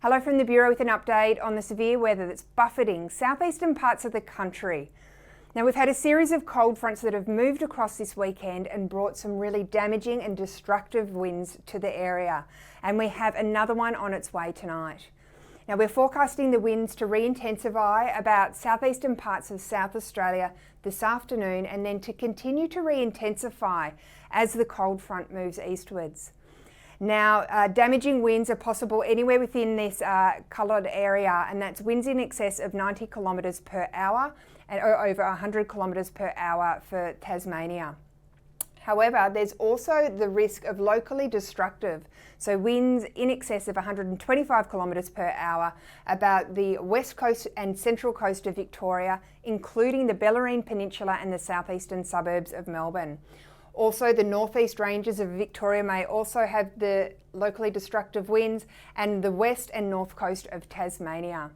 Hello from the Bureau with an update on the severe weather that's buffeting southeastern parts of the country. Now, we've had a series of cold fronts that have moved across this weekend and brought some really damaging and destructive winds to the area. And we have another one on its way tonight. Now, we're forecasting the winds to re-intensify about southeastern parts of South Australia this afternoon and then to continue to re-intensify as the cold front moves eastwards. Now, damaging winds are possible anywhere within this coloured area, and that's winds in excess of 90 kilometres per hour and over 100 kilometres per hour for Tasmania. However, there's also the risk of locally destructive, so winds in excess of 125 kilometres per hour about the west coast and central coast of Victoria, including the Bellarine Peninsula and the southeastern suburbs of Melbourne. Also, the northeast ranges of Victoria may also have the locally destructive winds, and the west and north coast of Tasmania.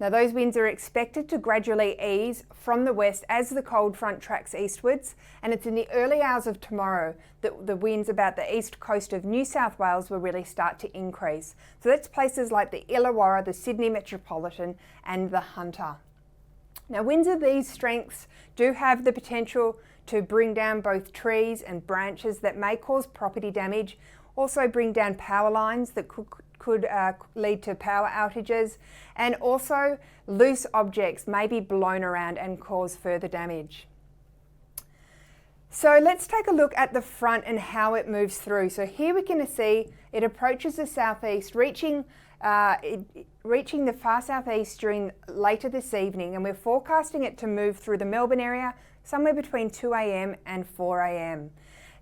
Now, those winds are expected to gradually ease from the west as the cold front tracks eastwards, and it's in the early hours of tomorrow that the winds about the east coast of New South Wales will really start to increase. So that's places like the Illawarra, the Sydney Metropolitan and the Hunter. Now, winds of these strengths do have the potential to bring down both trees and branches that may cause property damage, also bring down power lines that could lead to power outages, and also loose objects may be blown around and cause further damage. So let's take a look at the front and how it moves through. So here we can see it approaches the southeast, reaching the far southeast during later this evening, and we're forecasting it to move through the Melbourne area somewhere between 2 a.m. and 4 a.m.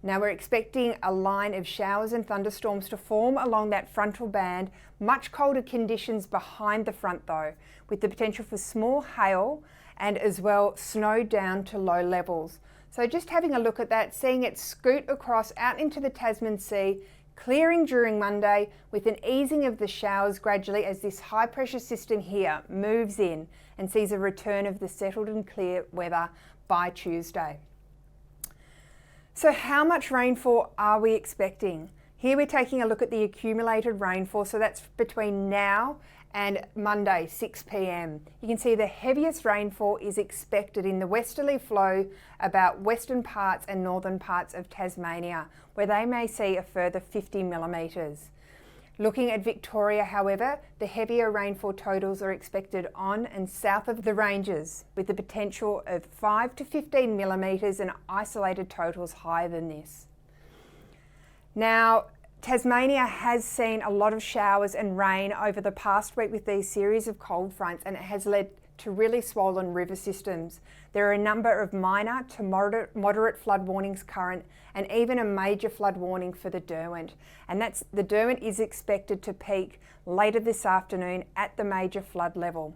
Now, we're expecting a line of showers and thunderstorms to form along that frontal band, much colder conditions behind the front though, with the potential for small hail and as well snow down to low levels. So just having a look at that, seeing it scoot across out into the Tasman Sea, clearing during Monday with an easing of the showers gradually as this high pressure system here moves in and sees a return of the settled and clear weather by Tuesday. So how much rainfall are we expecting? Here we're taking a look at the accumulated rainfall, so that's between now and Monday 6 p.m. You can see the heaviest rainfall is expected in the westerly flow about western parts and northern parts of Tasmania, where they may see a further 50 millimetres. Looking at Victoria, however, the heavier rainfall totals are expected on and south of the ranges, with the potential of 5 to 15 millimetres and isolated totals higher than this. Now, Tasmania has seen a lot of showers and rain over the past week with these series of cold fronts, and it has led to really swollen river systems. There are a number of minor to moderate flood warnings current, and even a major flood warning for the Derwent. And the Derwent is expected to peak later this afternoon at the major flood level.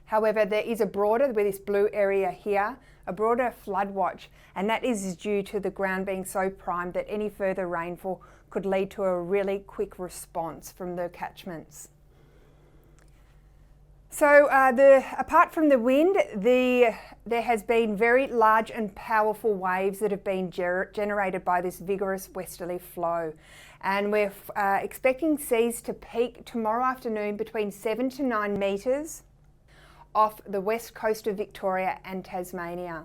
However, there is with this blue area here, a broader flood watch, and that is due to the ground being so primed that any further rainfall could lead to a really quick response from the catchments. So apart from the wind, there has been very large and powerful waves that have been generated by this vigorous westerly flow. And we're expecting seas to peak tomorrow afternoon between 7 to 9 metres off the west coast of Victoria and Tasmania.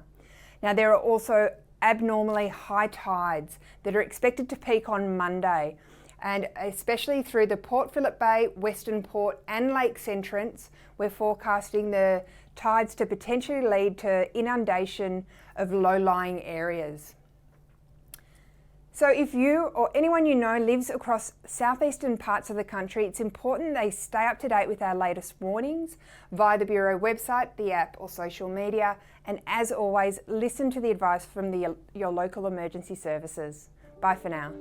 Now, there are also abnormally high tides that are expected to peak on Monday, and especially through the Port Phillip Bay, Western Port and Lakes Entrance, we're forecasting the tides to potentially lead to inundation of low-lying areas. So if you or anyone you know lives across southeastern parts of the country, it's important they stay up to date with our latest warnings via the Bureau website, the app or social media, and as always, listen to the advice from your local emergency services. Bye for now.